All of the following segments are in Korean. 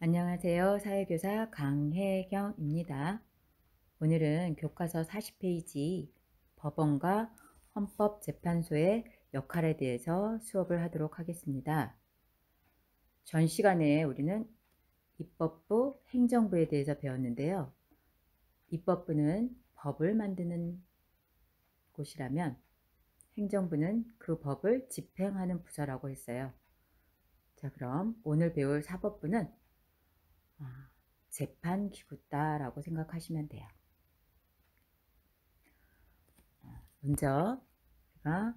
안녕하세요. 사회교사 강혜경입니다. 오늘은 교과서 40페이지 법원과 헌법재판소의 역할에 대해서 수업을 하도록 하겠습니다. 전 시간에 우리는 입법부, 행정부에 대해서 배웠는데요. 입법부는 법을 만드는 곳이라면 행정부는 그 법을 집행하는 부서라고 했어요. 자, 그럼 오늘 배울 사법부는 재판기구다라고 생각하시면 돼요. 먼저 제가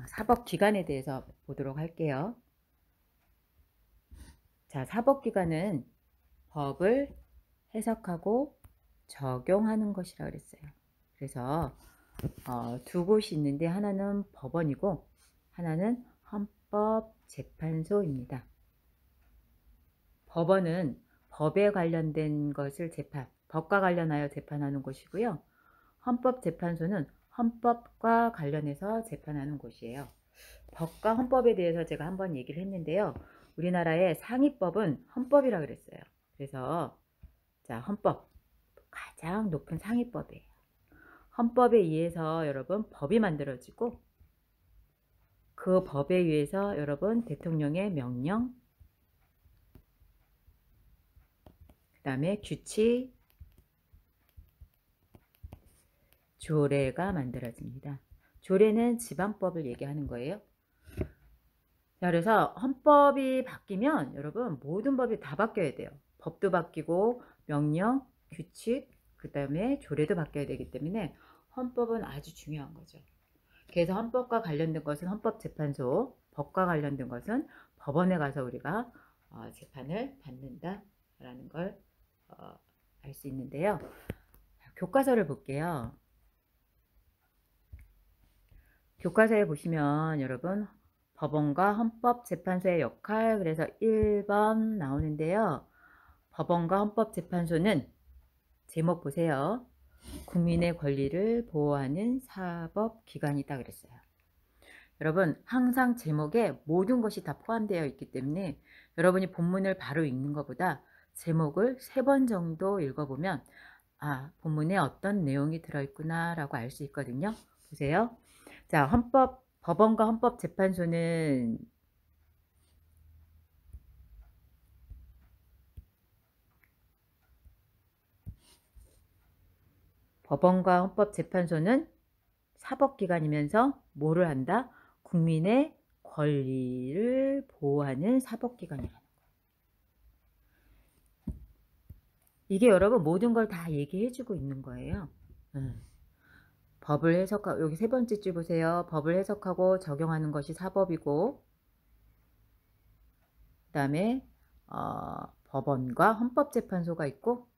사법기관에 대해서 보도록 할게요. 자, 사법기관은 법을 해석하고 적용하는 것이라고 그랬어요. 그래서 두 곳이 있는데 하나는 법원이고 하나는 헌법재판소입니다. 법원은 법에 관련된 것을 법과 관련하여 재판하는 곳이고요. 헌법재판소는 헌법과 관련해서 재판하는 곳이에요. 법과 헌법에 대해서 제가 한번 얘기를 했는데요. 우리나라의 상위법은 헌법이라고 그랬어요. 그래서 자, 헌법 가장 높은 상위법이에요. 헌법에 의해서 여러분 법이 만들어지고 그 법에 의해서 여러분 대통령의 명령, 그 다음에 규칙, 조례가 만들어집니다. 조례는 지방법을 얘기하는 거예요. 자, 그래서 헌법이 바뀌면 여러분 모든 법이 다 바뀌어야 돼요. 법도 바뀌고 명령, 규칙, 그 다음에 조례도 바뀌어야 되기 때문에 헌법은 아주 중요한 거죠. 그래서 헌법과 관련된 것은 헌법재판소, 법과 관련된 것은 법원에 가서 우리가 재판을 받는다라는 걸 알 수 있는데요. 교과서를 볼게요. 교과서에 보시면 여러분 법원과 헌법재판소의 역할, 그래서 1번 나오는데요. 법원과 헌법재판소는 제목 보세요. 국민의 권리를 보호하는 사법기관이다 그랬어요. 여러분 항상 제목에 모든 것이 다 포함되어 있기 때문에 여러분이 본문을 바로 읽는 것보다 제목을 3번 정도 읽어보면 본문에 어떤 내용이 들어있구나 라고 알 수 있거든요. 보세요. 자, 법원과 헌법재판소는 사법기관이면서 뭐를 한다? 국민의 권리를 보호하는 사법기관이라는 거예요. 이게 여러분 모든 걸 다 얘기해주고 있는 거예요. 법을 해석하고, 여기 3번째 줄 보세요. 법을 해석하고 적용하는 것이 사법이고, 그 다음에 법원과 헌법재판소가 있고,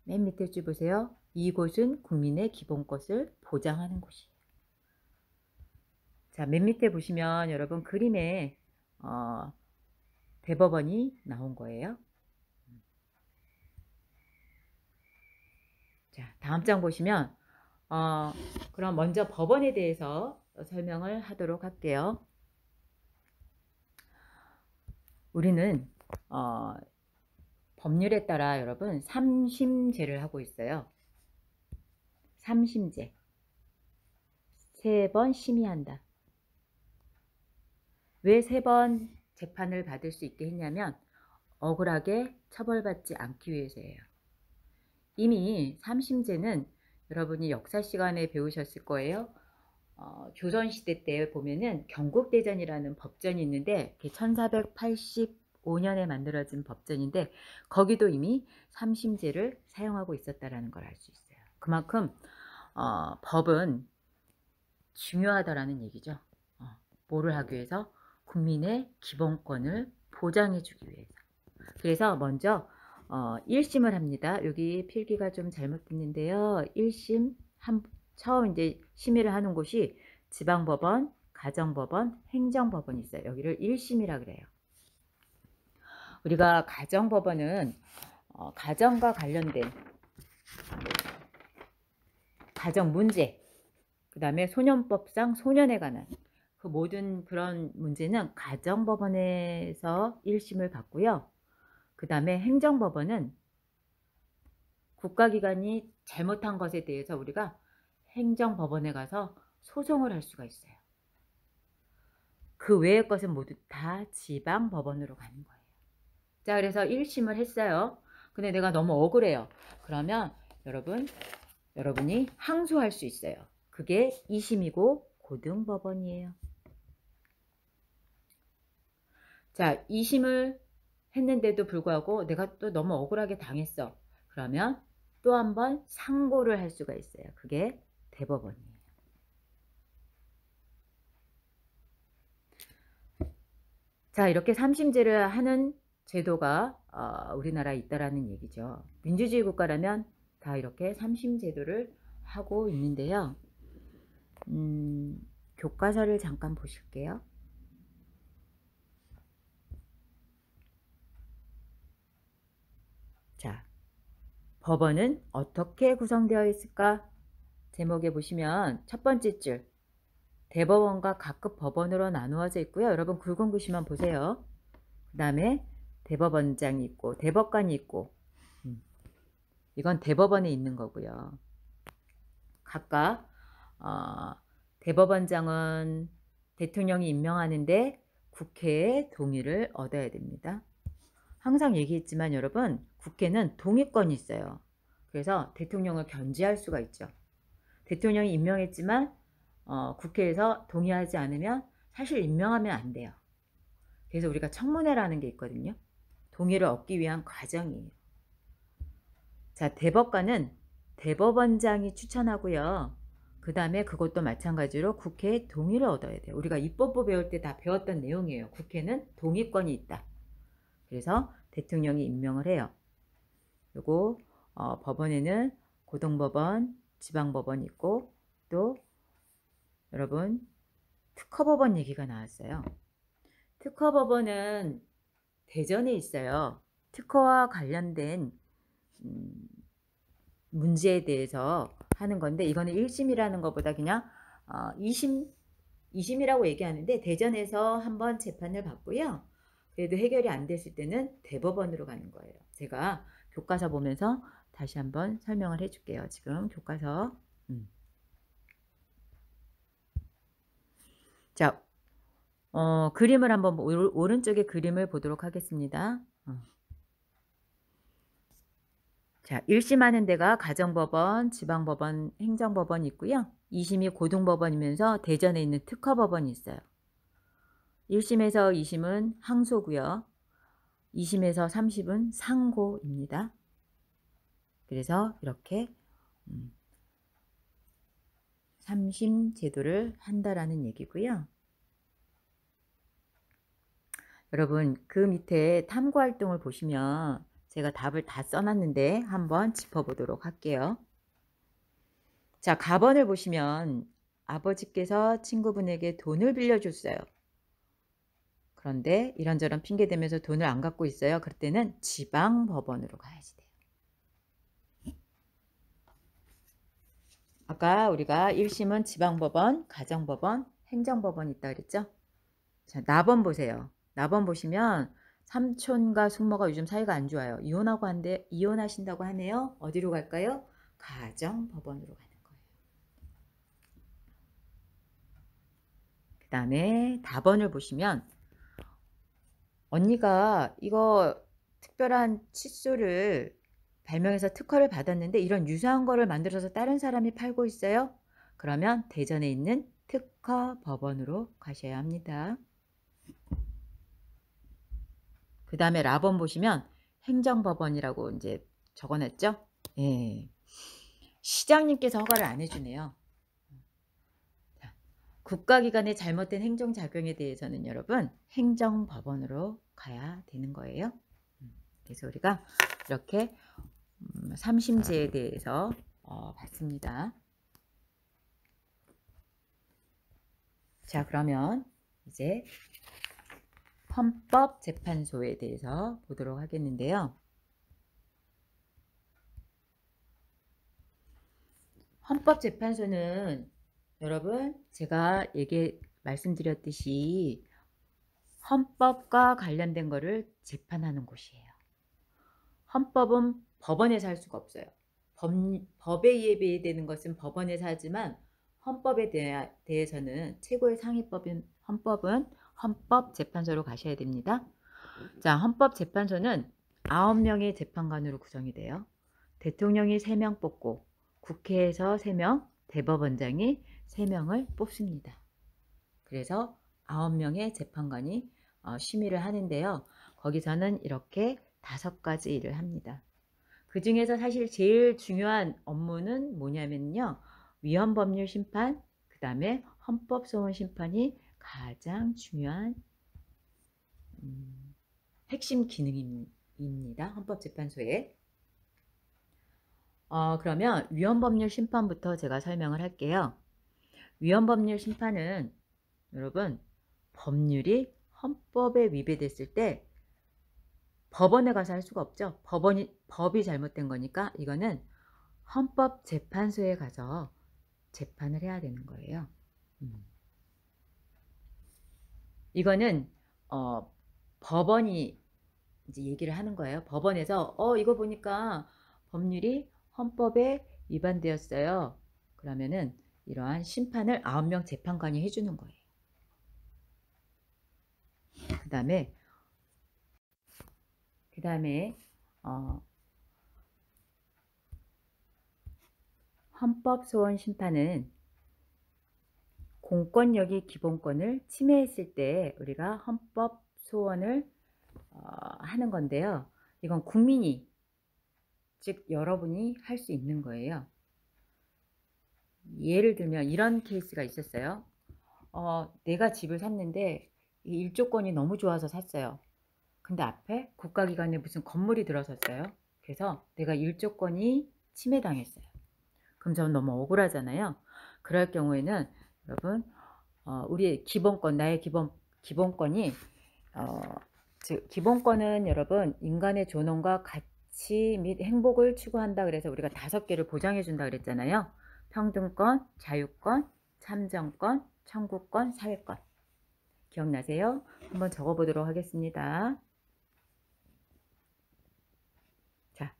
맨 밑에 줄 보세요. 이곳은 국민의 기본것을 보장하는 곳이에요. 자, 맨 밑에 보시면 여러분 그림에 대법원이 나온 거예요. 자, 다음 장 보시면 그럼 먼저 법원에 대해서 설명을 하도록 할게요. 우리는 법률에 따라 여러분 3심제를 하고 있어요. 3심제. 3번 심의한다. 왜 3번 재판을 받을 수 있게 했냐면 억울하게 처벌받지 않기 위해서예요. 이미 3심제는 여러분이 역사 시간에 배우셨을 거예요. 조선시대 때 보면은 경국대전이라는 법전이 있는데 1485년에 만들어진 법전인데 거기도 이미 3심제를 사용하고 있었다는 걸 알 수 있어요. 그만큼 법은 중요하다라는 얘기죠. 뭐를 하기 위해서? 국민의 기본권을 보장해 주기 위해서. 그래서 먼저 1심을 합니다. 여기 필기가 좀 잘못됐는데요. 1심 처음 이제 심의를 하는 곳이 지방법원, 가정법원, 행정법원이 있어요. 여기를 1심이라 그래요. 우리가 가정법원은 가정과 관련된 가정 문제, 그 다음에 소년법상 소년에 관한 그 모든 그런 문제는 가정법원에서 1심을 받고요. 그 다음에 행정법원은 국가기관이 잘못한 것에 대해서 우리가 행정법원에 가서 소송을 할 수가 있어요. 그 외의 것은 모두 다 지방법원으로 가는 거예요. 자, 그래서 1심을 했어요. 근데 내가 너무 억울해요. 그러면 여러분이 항소할 수 있어요. 그게 2심이고 고등법원이에요. 자, 2심을 했는데도 불구하고 내가 또 너무 억울하게 당했어. 그러면 또 한 번 상고를 할 수가 있어요. 그게 대법원이에요. 자, 이렇게 3심제를 하는 제도가 우리나라에 있다라는 얘기죠. 민주주의 국가라면 다 이렇게 3심 제도를 하고 있는데요. 교과서를 잠깐 보실게요. 자, 법원은 어떻게 구성되어 있을까? 제목에 보시면 첫 번째 줄 대법원과 각급 법원으로 나누어져 있고요. 여러분 굵은 글씨만 보세요. 그 다음에 대법원장이 있고 대법관이 있고 이건 대법원에 있는 거고요. 각각 대법원장은 대통령이 임명하는데 국회의 동의를 얻어야 됩니다. 항상 얘기했지만 여러분 국회는 동의권이 있어요. 그래서 대통령을 견제할 수가 있죠. 대통령이 임명했지만 국회에서 동의하지 않으면 사실 임명하면 안 돼요. 그래서 우리가 청문회라는 게 있거든요. 동의를 얻기 위한 과정이에요. 자, 대법관은 대법원장이 추천하고요. 그 다음에 그것도 마찬가지로 국회의 동의를 얻어야 돼요. 우리가 입법부 배울 때 다 배웠던 내용이에요. 국회는 동의권이 있다. 그래서 대통령이 임명을 해요. 그리고 법원에는 고등법원, 지방법원이 있고 또 여러분 특허법원 얘기가 나왔어요. 특허법원은 대전에 있어요. 특허와 관련된 문제에 대해서 하는 건데 이거는 1심이라는 것보다 그냥 2심이라고 얘기하는데 대전에서 한번 재판을 받고요. 그래도 해결이 안 됐을 때는 대법원으로 가는 거예요. 제가 교과서 보면서 다시 한번 설명을 해줄게요. 지금 교과서 자, 그림을 한번 오른쪽에 그림을 보도록 하겠습니다. 자, 1심하는 데가 가정법원, 지방법원, 행정법원이 있고요. 2심이 고등법원이면서 대전에 있는 특허법원이 있어요. 1심에서 2심은 항소고요. 2심에서 3심은 상고입니다. 그래서 이렇게 3심 제도를 한다라는 얘기고요. 여러분 그 밑에 탐구활동을 보시면 제가 답을 다 써놨는데 한번 짚어보도록 할게요. 자, 가번을 보시면 아버지께서 친구분에게 돈을 빌려줬어요. 그런데 이런저런 핑계 대면서 돈을 안 갖고 있어요. 그럴 때는 지방법원으로 가야지 돼요. 아까 우리가 1심은 지방법원, 가정법원, 행정법원 있다 그랬죠? 자, 나번 보세요. 나번 보시면 삼촌과 숙모가 요즘 사이가 안 좋아요. 이혼하신다고 하네요. 어디로 갈까요? 가정법원으로 가는 거예요. 그 다음에 다번을 보시면 언니가 이거 특별한 칫솔을 발명해서 특허를 받았는데 이런 유사한 거를 만들어서 다른 사람이 팔고 있어요. 그러면 대전에 있는 특허법원으로 가셔야 합니다. 그 다음에 라번 보시면 행정법원이라고 이제 적어놨죠. 예. 시장님께서 허가를 안 해주네요. 자, 국가기관의 잘못된 행정작용에 대해서는 여러분 행정법원으로 가야 되는 거예요. 그래서 우리가 이렇게 3심제에 대해서 봤습니다. 자, 그러면 이제 헌법재판소에 대해서 보도록 하겠는데요. 헌법재판소는 여러분 제가 말씀드렸듯이 헌법과 관련된 거를 재판하는 곳이에요. 헌법은 법원에서 할 수가 없어요. 법에 의해 되는 것은 법원에서 하지만 헌법에 대해서는 최고의 상위법인 헌법은 헌법재판소로 가셔야 됩니다. 자, 헌법재판소는 9명의 재판관으로 구성이 돼요. 대통령이 3명 뽑고 국회에서 3명, 대법원장이 3명을 뽑습니다. 그래서 9명의 재판관이 심의를 하는데요. 거기서는 이렇게 5가지 일을 합니다. 그 중에서 사실 제일 중요한 업무는 뭐냐면요. 위헌법률 심판, 그 다음에 헌법소원 심판이 가장 중요한 핵심 기능입니다. 헌법재판소에. 그러면 위헌법률 심판부터 제가 설명을 할게요. 위헌법률 심판은 여러분 법률이 헌법에 위배됐을 때 법원에 가서 할 수가 없죠. 법이 잘못된 거니까 이거는 헌법재판소에 가서 재판을 해야 되는 거예요. 이거는 법원이 이제 얘기를 하는 거예요. 법원에서 이거 보니까 법률이 헌법에 위반되었어요. 그러면은 이러한 심판을 9명 재판관이 해주는 거예요. 그 다음에 헌법소원 심판은 공권력이 기본권을 침해했을 때 우리가 헌법소원을 하는 건데요. 이건 국민이, 즉 여러분이 할 수 있는 거예요. 예를 들면 이런 케이스가 있었어요. 내가 집을 샀는데 이 일조권이 너무 좋아서 샀어요. 근데 앞에 국가기관에 무슨 건물이 들어섰어요. 그래서 내가 일조권이 침해당했어요. 그럼 저는 너무 억울하잖아요. 그럴 경우에는 여러분 우리의 기본권, 나의 기본권이 즉 기본권은 여러분 인간의 존엄과 가치 및 행복을 추구한다. 그래서 우리가 5개를 보장해 준다 그랬잖아요. 평등권, 자유권, 참정권, 청구권, 사회권. 기억나세요? 한번 적어보도록 하겠습니다. 자,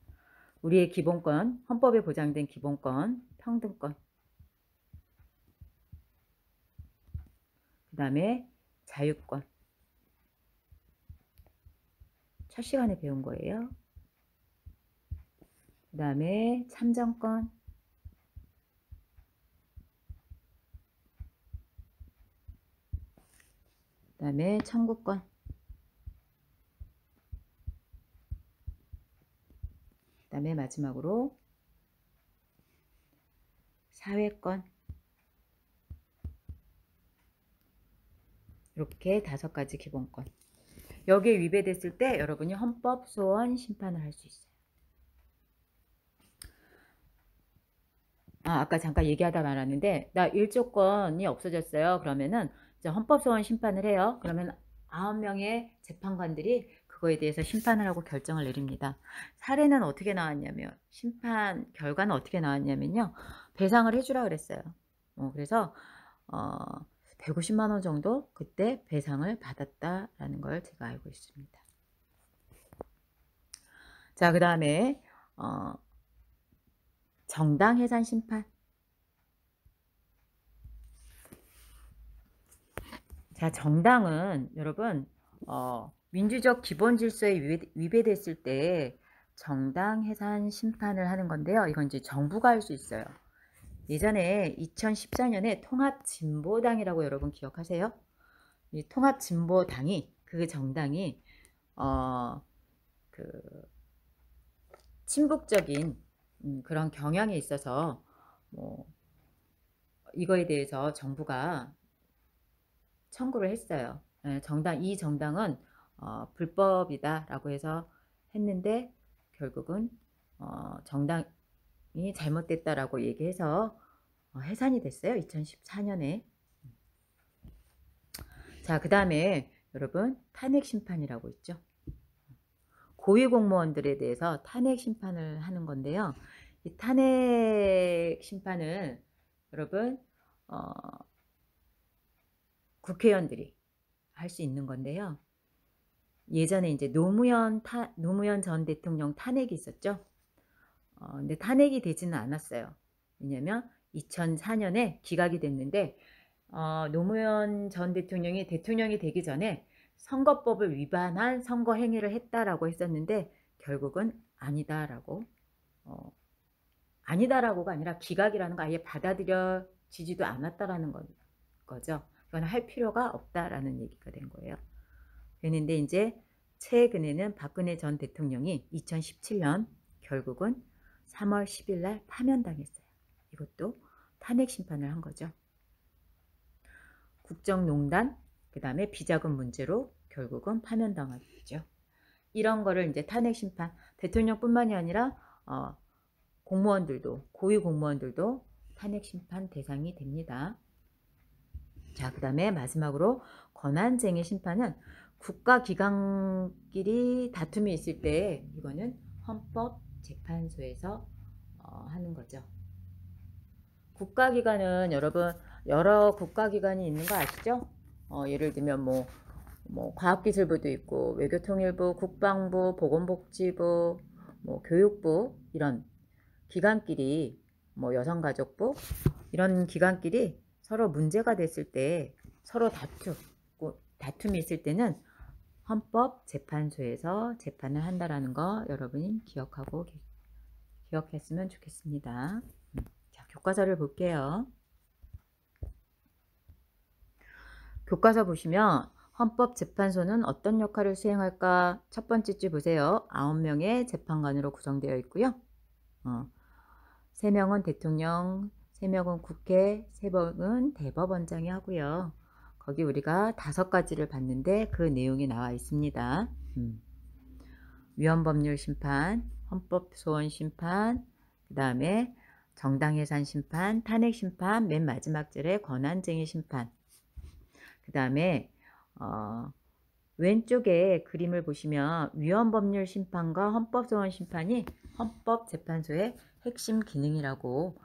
우리의 기본권, 헌법에 보장된 기본권, 평등권. 그 다음에 자유권. 첫 시간에 배운 거예요. 그 다음에 참정권. 그 다음에 청구권. 그 다음에 마지막으로 사회권. 이렇게 5가지 기본권. 여기에 위배됐을 때 여러분이 헌법소원 심판을 할 수 있어요. 아까 잠깐 얘기하다 말았는데 나 일조권이 없어졌어요. 그러면은 이제 헌법소원 심판을 해요. 그러면 9명의 재판관들이 그거에 대해서 심판을 하고 결정을 내립니다. 사례는 어떻게 나왔냐면 심판 결과는 어떻게 나왔냐면요. 배상을 해주라 그랬어요. 그래서 150만 원 정도 그때 배상을 받았다라는 걸 제가 알고 있습니다. 자, 그 다음에 정당 해산 심판. 자, 정당은 여러분 민주적 기본 질서에 위배됐을 때 정당 해산 심판을 하는 건데요. 이건 이제 정부가 할 수 있어요. 예전에 2014년에 통합진보당이라고 여러분 기억하세요? 이 통합진보당이 그 정당이 그 친북적인 그런 경향이 있어서 뭐 이거에 대해서 정부가 청구를 했어요. 이 정당은 불법이다라고 해서 했는데 결국은 정당이 잘못됐다라고 얘기해서 해산이 됐어요. 2014년에. 자, 그 다음에 여러분 탄핵 심판이라고 있죠. 고위공무원들에 대해서 탄핵 심판을 하는 건데요. 이 탄핵 심판은 여러분 국회의원들이 할 수 있는 건데요. 예전에 이제 노무현 전 대통령 탄핵이 있었죠. 근데 탄핵이 되지는 않았어요. 왜냐면 2004년에 기각이 됐는데 노무현 전 대통령이 대통령이 되기 전에 선거법을 위반한 선거 행위를 했다라고 했었는데 결국은 아니다라고 아니다라고가 아니라 기각이라는 거 아예 받아들여지지도 않았다라는 거죠. 그건 할 필요가 없다라는 얘기가 된 거예요. 그런데 이제 최근에는 박근혜 전 대통령이 2017년 결국은 3월 10일 날 파면당했어요. 이것도 탄핵 심판을 한 거죠. 국정농단, 그 다음에 비자금 문제로 결국은 파면당하죠. 이런 거를 이제 탄핵 심판, 대통령뿐만이 아니라 공무원들도, 고위 공무원들도 탄핵 심판 대상이 됩니다. 자, 그 다음에 마지막으로 권한쟁의 심판은 국가기관끼리 다툼이 있을 때 이거는 헌법재판소에서 하는 거죠. 국가기관은 여러분 여러 국가기관이 있는 거 아시죠? 예를 들면 뭐 과학기술부도 있고 외교통일부, 국방부, 보건복지부, 뭐 교육부 이런 기관끼리 뭐 여성가족부 이런 기관끼리 서로 문제가 됐을 때 서로 다툼이 있을 때는 헌법재판소에서 재판을 한다라는 거 여러분이 기억했으면 좋겠습니다. 자, 교과서를 볼게요. 교과서 보시면 헌법재판소는 어떤 역할을 수행할까? 첫 번째 줄 보세요. 9명의 재판관으로 구성되어 있고요. 3명은 대통령, 3명은 국회, 3명은 대법원장이 하고요. 거기 우리가 5가지를 봤는데 그 내용이 나와 있습니다. 위헌법률 심판, 헌법소원 심판, 그 다음에 정당해산 심판, 탄핵 심판, 맨 마지막 줄에 권한쟁의 심판. 그 다음에 왼쪽에 그림을 보시면 위헌법률 심판과 헌법소원 심판이 헌법재판소의 핵심 기능이라고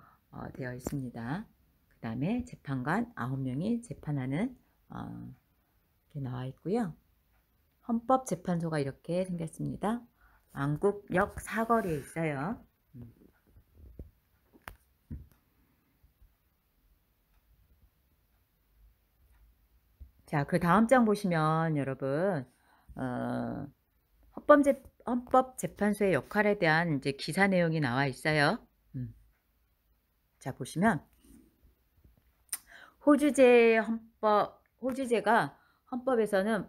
되어 있습니다. 그 다음에 재판관 9명이 재판하는 이렇게 나와 있고요. 헌법재판소가 이렇게 생겼습니다. 안국역 사거리에 있어요. 자, 그 다음 장 보시면 여러분 헌법재판소의 역할에 대한 이제 기사 내용이 나와 있어요. 자, 보시면 호주제가 헌법에서는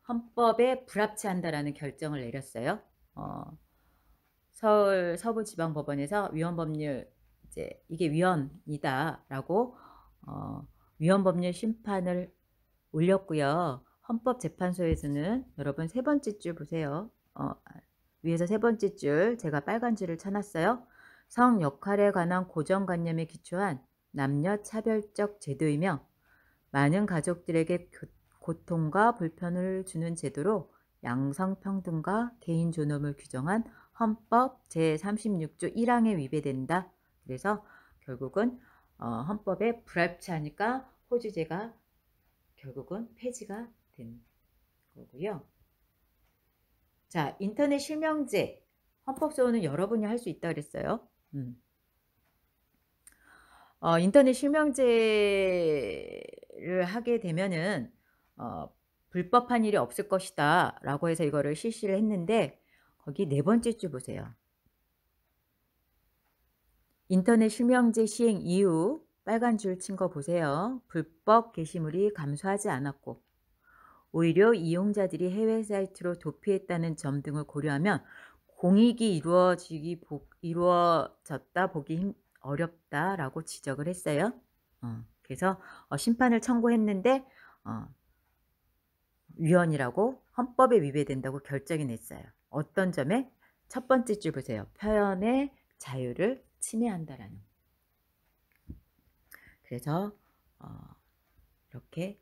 헌법에 불합치한다라는 결정을 내렸어요. 서울 서부지방법원에서 위헌법률 이게 위헌이다라고 위헌법률 심판을 올렸고요. 헌법재판소에서는 여러분 3번째 줄 보세요. 위에서 3번째 줄 제가 빨간 줄을 쳐놨어요. 성 역할에 관한 고정관념에 기초한 남녀 차별적 제도이며 많은 가족들에게 고통과 불편을 주는 제도로 양성평등과 개인 존엄을 규정한 헌법 제36조 1항에 위배된다. 그래서 결국은 헌법에 불합치하니까 호주제가 결국은 폐지가 된 거고요. 자, 인터넷 실명제 헌법소원은 여러분이 할 수 있다 그랬어요. 인터넷 실명제를 하게 되면은 불법한 일이 없을 것이다 라고 해서 이거를 실시를 했는데 거기 4번째 줄 보세요. 인터넷 실명제 시행 이후 빨간 줄 친 거 보세요. 불법 게시물이 감소하지 않았고 오히려 이용자들이 해외 사이트로 도피했다는 점 등을 고려하면 공익이 이루어졌다 보기 어렵다라고 지적을 했어요. 그래서 심판을 청구했는데 위헌이라고 헌법에 위배된다고 결정이 냈어요. 어떤 점에? 첫 번째 줄 보세요. 표현의 자유를 침해한다라는. 그래서 이렇게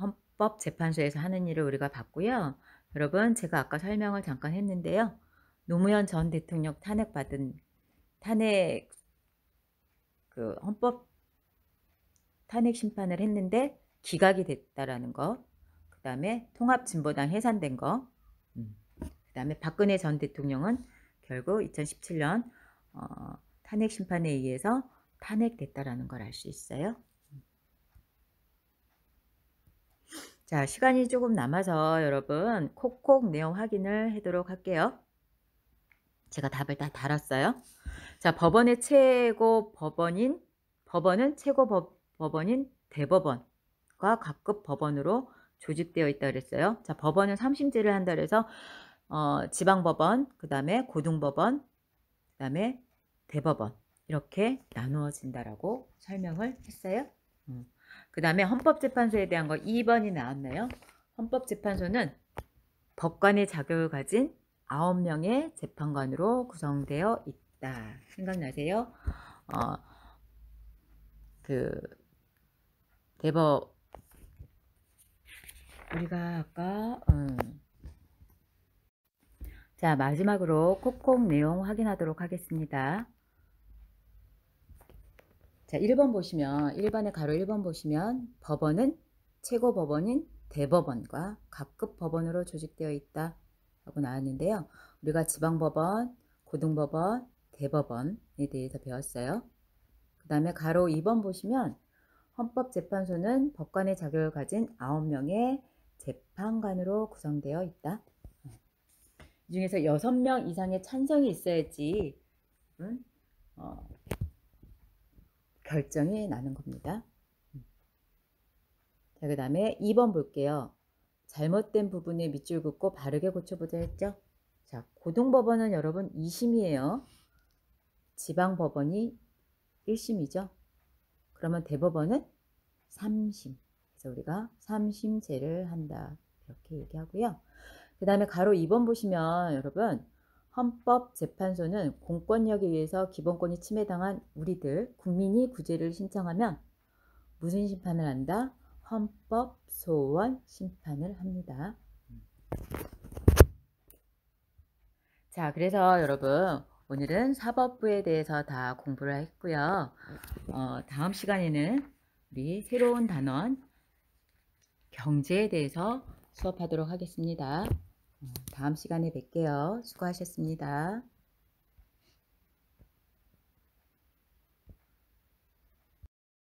헌법재판소에서 하는 일을 우리가 봤고요. 여러분 제가 아까 설명을 잠깐 했는데요. 노무현 전 대통령 헌법 탄핵 심판을 했는데 기각이 됐다라는 거. 그 다음에 통합진보당 해산된 거. 그 다음에 박근혜 전 대통령은 결국 2017년 탄핵 심판에 의해서 탄핵됐다라는 걸 알 수 있어요. 자, 시간이 조금 남아서 여러분 콕콕 내용 확인을 하도록 할게요. 제가 답을 다 달았어요. 자, 법원은 최고 법원인 대법원과 각급 법원으로 조직되어 있다 그랬어요. 자, 법원은 3심제를 한다 그래서 지방법원, 그 다음에 고등법원, 그 다음에 대법원 이렇게 나누어진다라고 설명을 했어요. 그 다음에 헌법재판소에 대한 거 2번이 나왔나요? 헌법재판소는 법관의 자격을 가진 9명의 재판관으로 구성되어 있다. 생각나세요? 우리가 아까 자, 마지막으로 콕콕 내용 확인하도록 하겠습니다. 자, 1번 보시면 1번의 가로 1번 보시면 법원은 최고법원인 대법원과 각급 법원으로 조직되어 있다 하고 나왔는데요. 우리가 지방법원, 고등법원, 대법원에 대해서 배웠어요. 그 다음에 가로 2번 보시면 헌법재판소는 법관의 자격을 가진 9명의 재판관으로 구성되어 있다. 이 중에서 6명 이상의 찬성이 있어야지 결정이 나는 겁니다. 자, 그 다음에 2번 볼게요. 잘못된 부분에 밑줄 긋고 바르게 고쳐보자 했죠. 자, 고등법원은 여러분 2심이에요. 지방법원이 1심이죠. 그러면 대법원은 3심. 그래서 우리가 3심제를 한다. 이렇게 얘기하고요. 그 다음에 가로 2번 보시면 여러분 헌법재판소는 공권력에 의해서 기본권이 침해당한 우리들 국민이 구제를 신청하면 무슨 심판을 한다? 헌법소원 심판을 합니다. 자, 그래서 여러분 오늘은 사법부에 대해서 다 공부를 했고요. 다음 시간에는 우리 새로운 단원 경제에 대해서 수업하도록 하겠습니다. 다음 시간에 뵐게요. 수고하셨습니다.